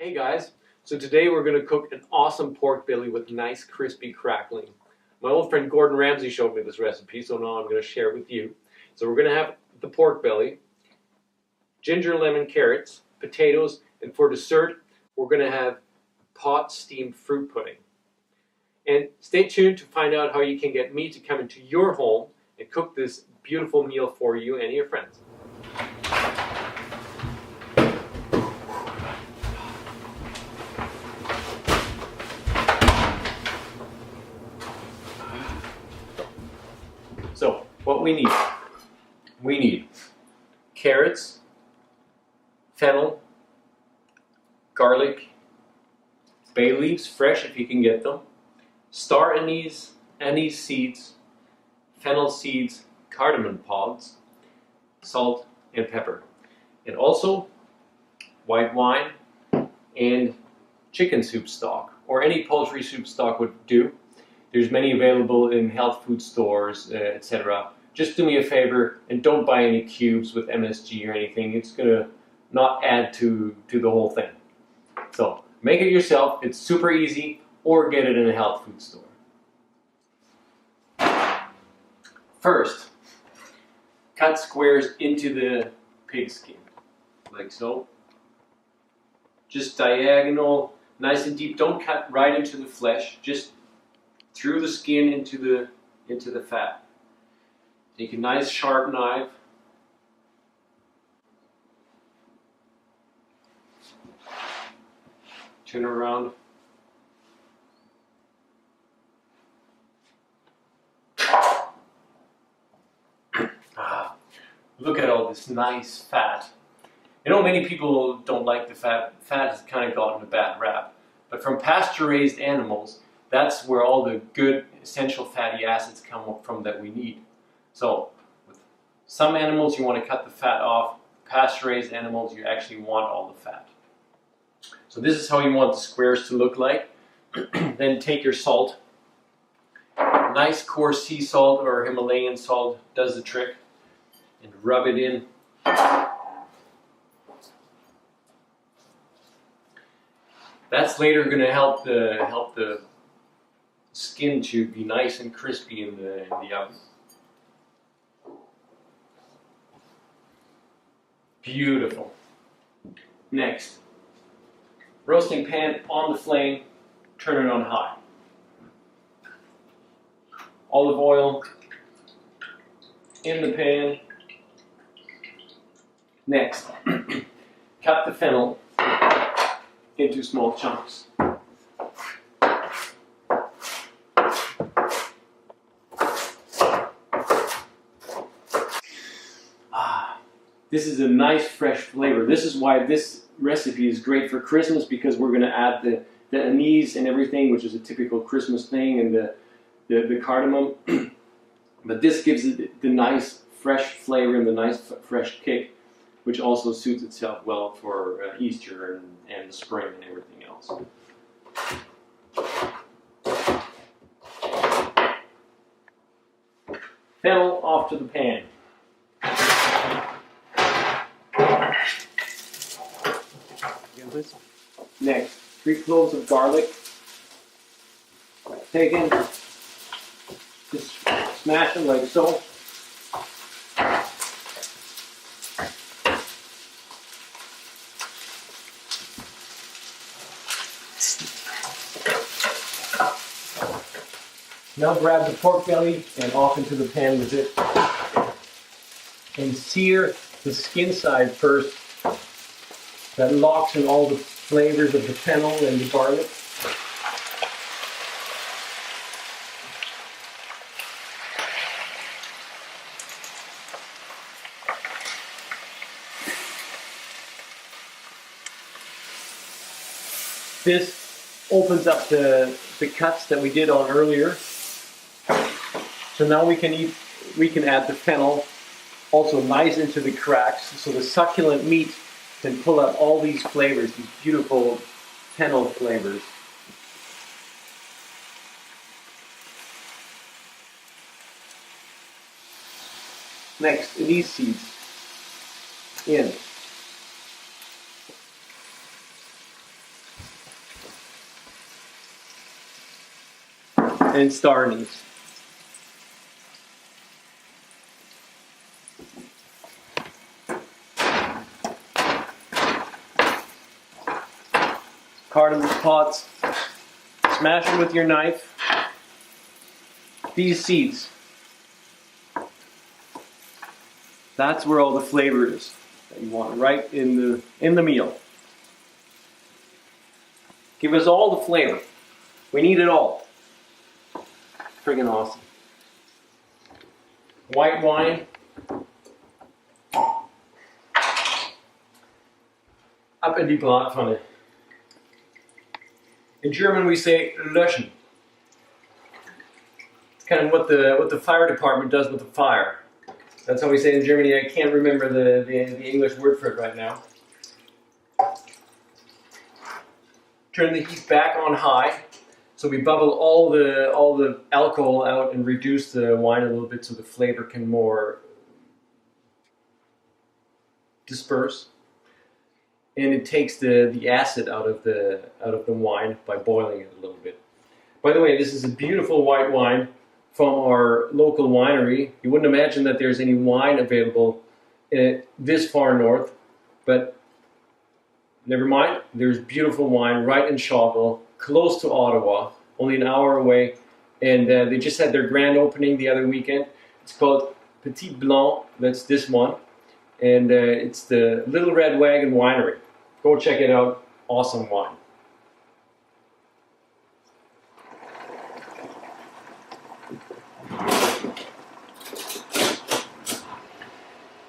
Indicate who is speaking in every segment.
Speaker 1: Hey guys, so today we're going to cook an awesome pork belly with nice crispy crackling. My old friend Gordon Ramsay showed me this recipe, so now I'm going to share it with you. So we're going to have the pork belly, ginger lemon carrots, potatoes, and for dessert we're going to have pot steamed fruit pudding. And stay tuned to find out how you can get me to come into your home and cook this beautiful meal for you and your friends. So, what we need carrots, fennel, garlic, bay leaves, fresh if you can get them, star anise seeds, fennel seeds, cardamom pods, salt and pepper, and also white wine and chicken soup stock, or any poultry soup stock would do. There's many available in health food stores, etc. Just do me a favor and don't buy any cubes with MSG or anything. It's going to not add to the whole thing. So make it yourself. It's super easy, or get it in a health food store. First, cut squares into the pig skin, like so. Just diagonal, nice and deep. Don't cut right into the flesh. Just through the skin into the fat. Take a nice sharp knife. Turn around. Look at all this nice fat. You know, many people don't like the fat. Fat has kind of gotten a bad rap. But from pasture-raised animals, that's where all the good essential fatty acids come from that we need. So, with some animals you want to cut the fat off. Pasture-raised animals, you actually want all the fat. So this is how you want the squares to look like. Then take your salt. Nice coarse sea salt or Himalayan salt does the trick. And rub it in. That's later going to help the skin to be nice and crispy in the oven. Beautiful. Next, roasting pan on the flame, turn it on high. Olive oil in the pan. Next, cut the fennel into small chunks. This is a nice fresh flavor. This is why this recipe is great for Christmas, because we're going to add the anise and everything, which is a typical Christmas thing, and the cardamom. But this gives it the nice fresh flavor and the nice fresh kick, which also suits itself well for Easter and the spring and everything else. Fennel off to the pan. Next, 3 cloves of garlic. Taken, just smash them like so. Now grab the pork belly and off into the pan with it. And sear the skin side first. That locks in all the flavors of the fennel and the garlic. This opens up the cuts that we did on earlier. So now we can add the fennel also nice into the cracks, so the succulent meat can pull out all these flavors, these beautiful fennel flavors. Next, anise seeds in. and star anise. Cardamom pods. Smash them with your knife. These seeds. That's where all the flavor is that you want, right in the meal. Give us all the flavor. We need it all. Friggin' awesome. White wine. Ab in die Bratpfanne. In German we say löschen. It's kind of what the fire department does with the fire. That's how we say it in Germany. I can't remember the English word for it right now. Turn the heat back on high, so we bubble all the alcohol out and reduce the wine a little bit so the flavor can more disperse. And it takes the acid out of the wine by boiling it a little bit. By the way, this is a beautiful white wine from our local winery. You wouldn't imagine that there's any wine available this far north, but never mind. There's beautiful wine right in Shawville, close to Ottawa, only an hour away, and they just had their grand opening the other weekend. It's called Petit Blanc. That's this one. And it's the Little Red Wagon Winery. Go check it out. Awesome wine.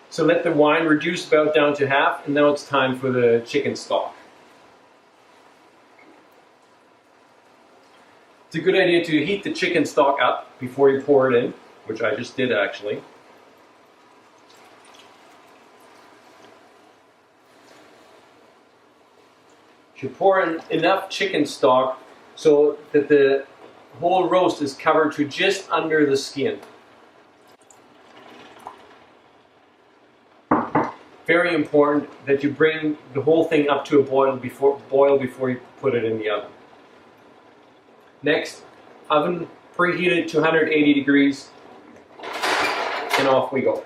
Speaker 1: So let the wine reduce about down to half, and now it's time for the chicken stock. It's a good idea to heat the chicken stock up before you pour it in, which I just did actually. You pour in enough chicken stock so that the whole roast is covered to just under the skin. Very important that you bring the whole thing up to a boil before you put it in the oven. Next, oven preheated to 180 degrees, and off we go.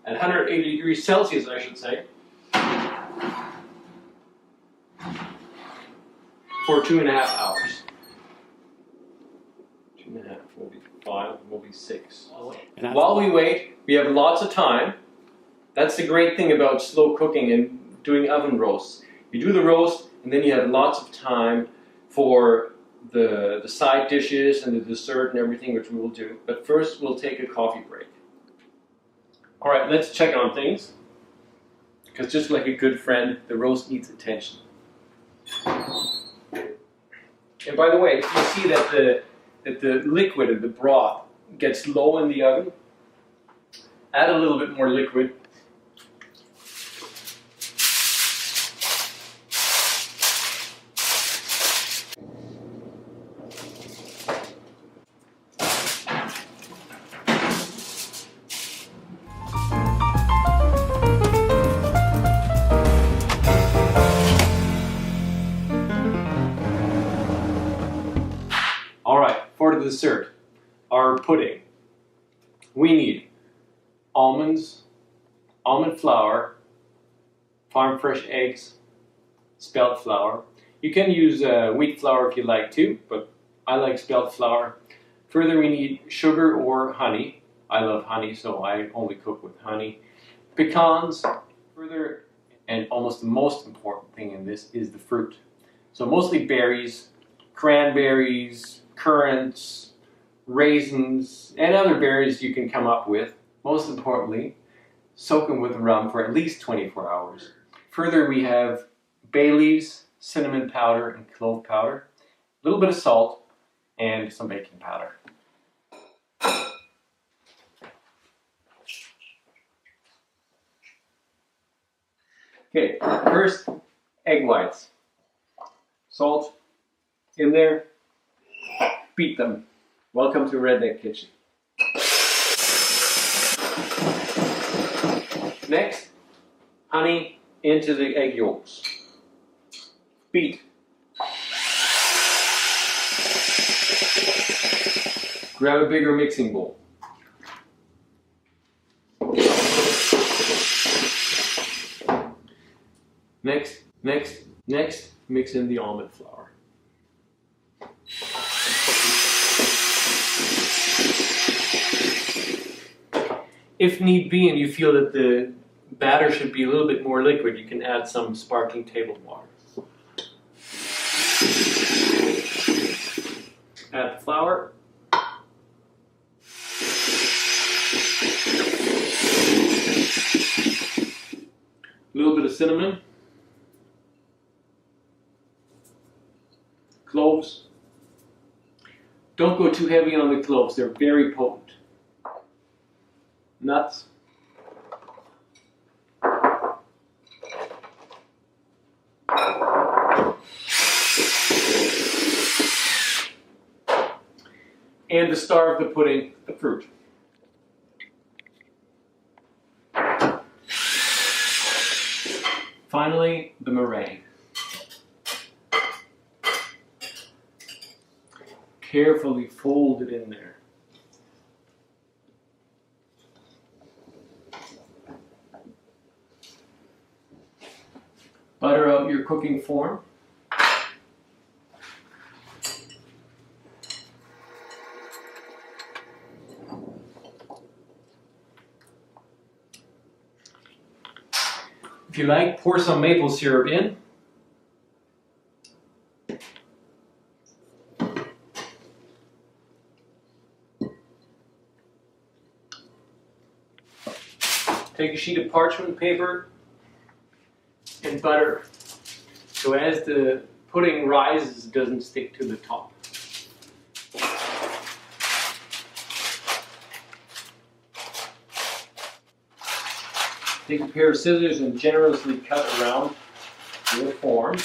Speaker 1: At 180 degrees Celsius, I should say. For 2.5 hours. 2.5 will be 5, will be 6. While we wait, we have lots of time. That's the great thing about slow cooking and doing oven roasts. You do the roast, and then you have lots of time for the side dishes and the dessert and everything, which we will do. But first, we'll take a coffee break. All right, let's check on things. Because just like a good friend, the roast needs attention. And by the way, you see that the liquid of the broth gets low in the oven. Add a little bit more liquid. For the dessert, our pudding, we need almonds, almond flour, farm fresh eggs, spelt flour. You can use wheat flour if you like to, but I like spelt flour. Further, we need sugar or honey. I love honey, so I only cook with honey. Pecans. Further, and almost the most important thing in this is the fruit. So mostly berries, cranberries, currants, raisins, and other berries you can come up with. Most importantly, soak them with rum for at least 24 hours. Further, we have bay leaves, cinnamon powder, and clove powder, a little bit of salt, and some baking powder. Okay, first, egg whites. Salt in there. Beat them. Welcome to Redneck Kitchen. Next, honey into the egg yolks. Beat. Grab a bigger mixing bowl. Next, mix in the almond flour. If need be and you feel that the batter should be a little bit more liquid, you can add some sparkling table water. Add the flour. A little bit of cinnamon. Cloves. Don't go too heavy on the cloves, they're very potent. Nuts. And the star of the pudding, the fruit. Finally, the meringue. Carefully fold it in there. Butter out your cooking form. If you like, pour some maple syrup in. Take a sheet of parchment paper and butter, so as the pudding rises, it doesn't stick to the top. Take a pair of scissors and generously cut around the form.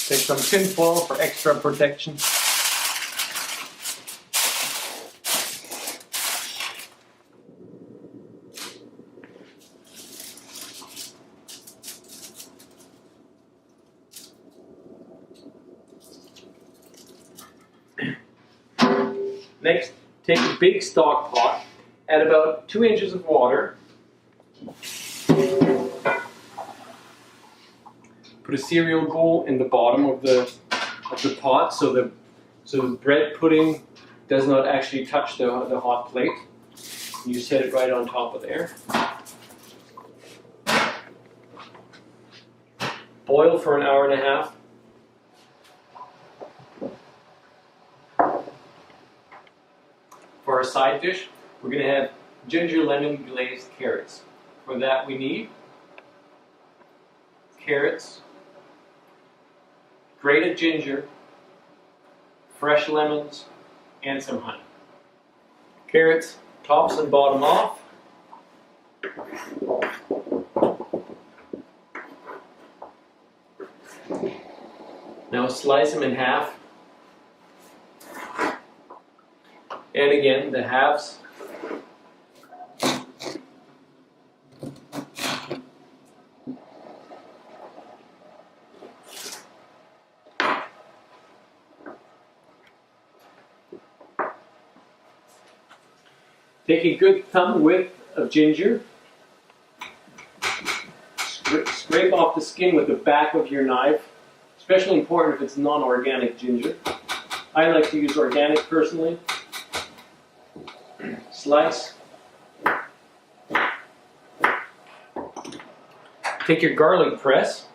Speaker 1: Take some tin foil for extra protection. Next, take a big stock pot, add about 2 inches of water. Put a cereal bowl in the bottom of the pot so the bread pudding does not actually touch the hot plate. You set it right on top of there. Boil for 1.5 hours. For our side dish, we're going to have ginger lemon glazed carrots. For that we need carrots, grated ginger, fresh lemons, and some honey. Carrots, tops and bottom off. Now slice them in half. And again, the halves. Take a good thumb width of ginger. Scrape off the skin with the back of your knife. Especially important if it's non-organic ginger. I like to use organic personally. Slice. Take your garlic press.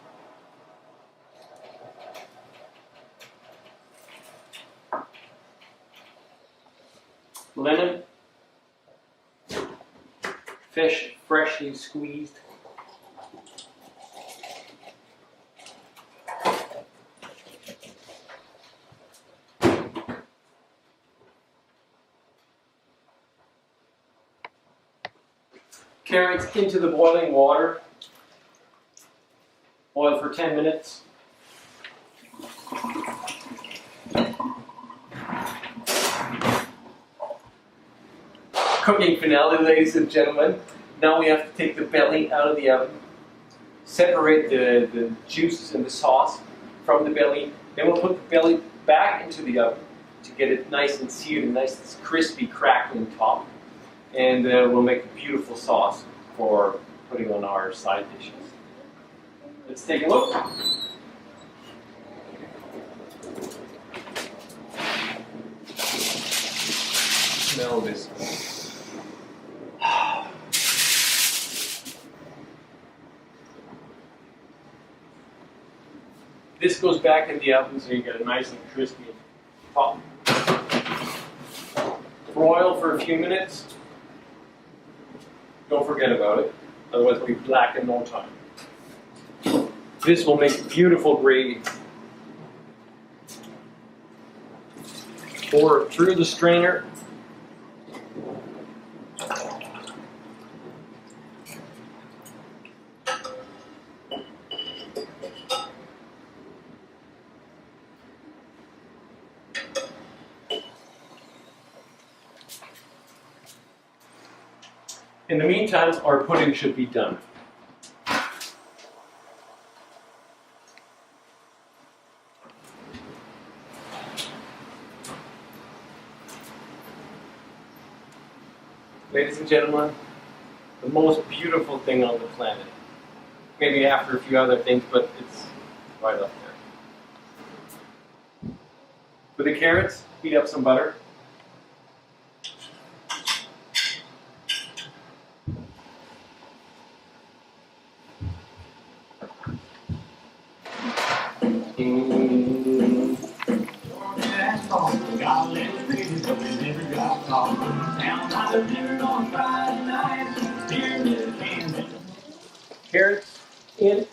Speaker 1: Lemon. Fish freshly squeezed. Carrots into the boiling water. Boil for 10 minutes. Cooking finale, ladies and gentlemen. Now we have to take the belly out of the oven. Separate the juices and the sauce from the belly. Then we'll put the belly back into the oven. to get it nice and seared and nice and crispy, crackling top. And we'll make a beautiful sauce for putting on our side dishes. Let's take a look. Smell this. This goes back in the oven so you get a nice and crispy top. Broil for a few minutes. Don't forget about it, otherwise it'll be black in no time. This will make beautiful gravy. Pour it through the strainer. In the meantime, our pudding should be done. Ladies and gentlemen, the most beautiful thing on the planet. Maybe after a few other things, but it's right up there. With the carrots, heat up some butter. Carrots in.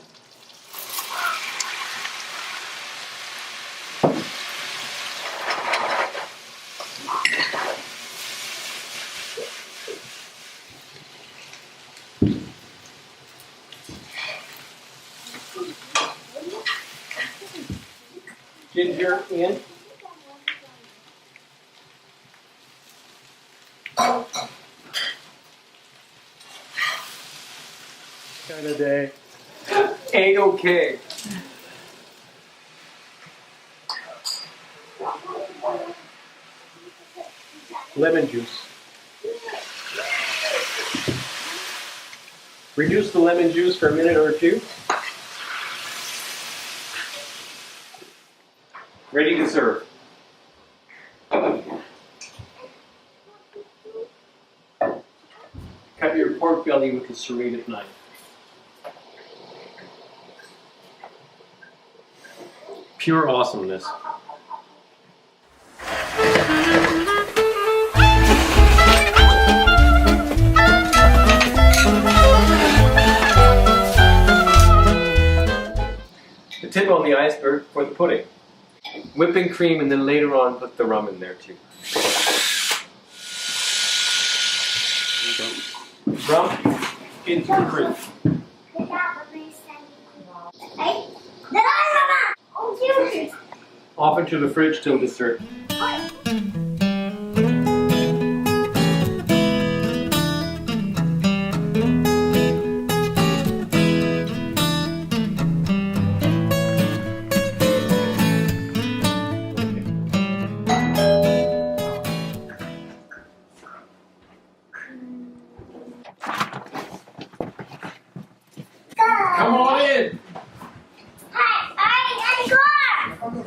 Speaker 1: Ginger in. Kind of day. A-okay. Lemon juice. Reduce the lemon juice for a minute or two. Ready to serve. Cut your pork belly with a serrated knife. Pure awesomeness. The tip on the iceberg for the pudding. Whipping cream and then later on put the rum in there too. Rum into the fridge. Off into the fridge till dessert. Come on in.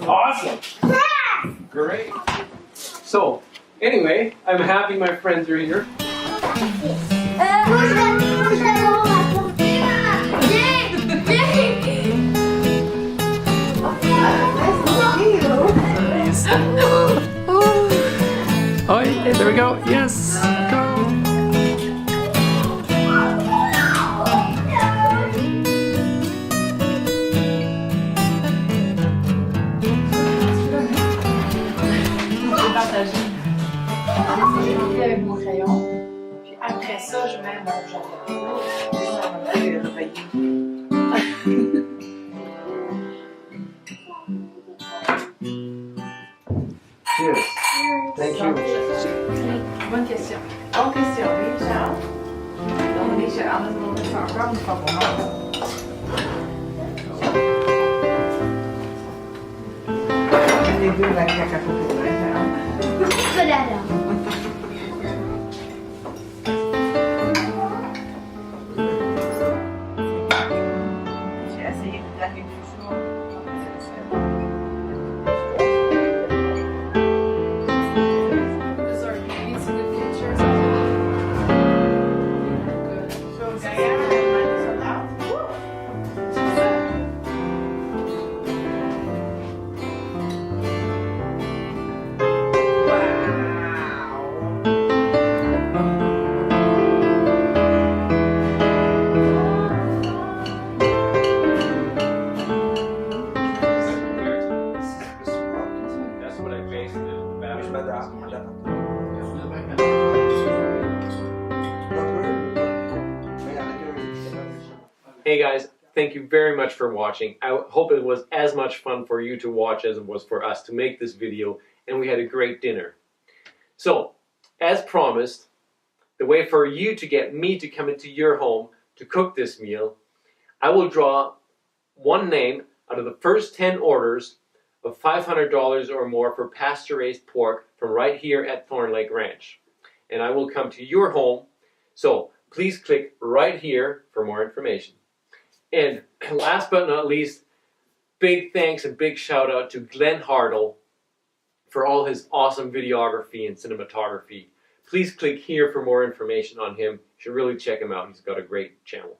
Speaker 1: Awesome. Great. So, anyway, I'm happy my friends are here.
Speaker 2: Oh, there we go. Yes. Go.
Speaker 3: Avec mon crayon. Puis après ça, je mets mon javelot. Ça va faire réveiller.
Speaker 1: Cheers. Thank you.
Speaker 3: Bonne question. Bonne question, oui, Charles. Donc, les Charles, on va faire encore une fois pour moi. Les deux, la caca pour
Speaker 4: där då?
Speaker 3: Jag ser inte att vi förstår.
Speaker 5: These are these good pictures. Good.
Speaker 3: Så Diana and mine sold out.
Speaker 1: That's what I based the battery. Hey guys, thank you very much for watching. I hope it was as much fun for you to watch as it was for us to make this video, and we had a great dinner. So, as promised, the way for you to get me to come into your home to cook this meal, I will draw one name out of the first 10 orders of $500 or more for pasture raised pork from right here at Thorne Lake Ranch. And I will come to your home, so please click right here for more information. And last but not least, big thanks and big shout out to Glenn Hartle for all his awesome videography and cinematography. Please click here for more information on him. You should really check him out. He's got a great channel.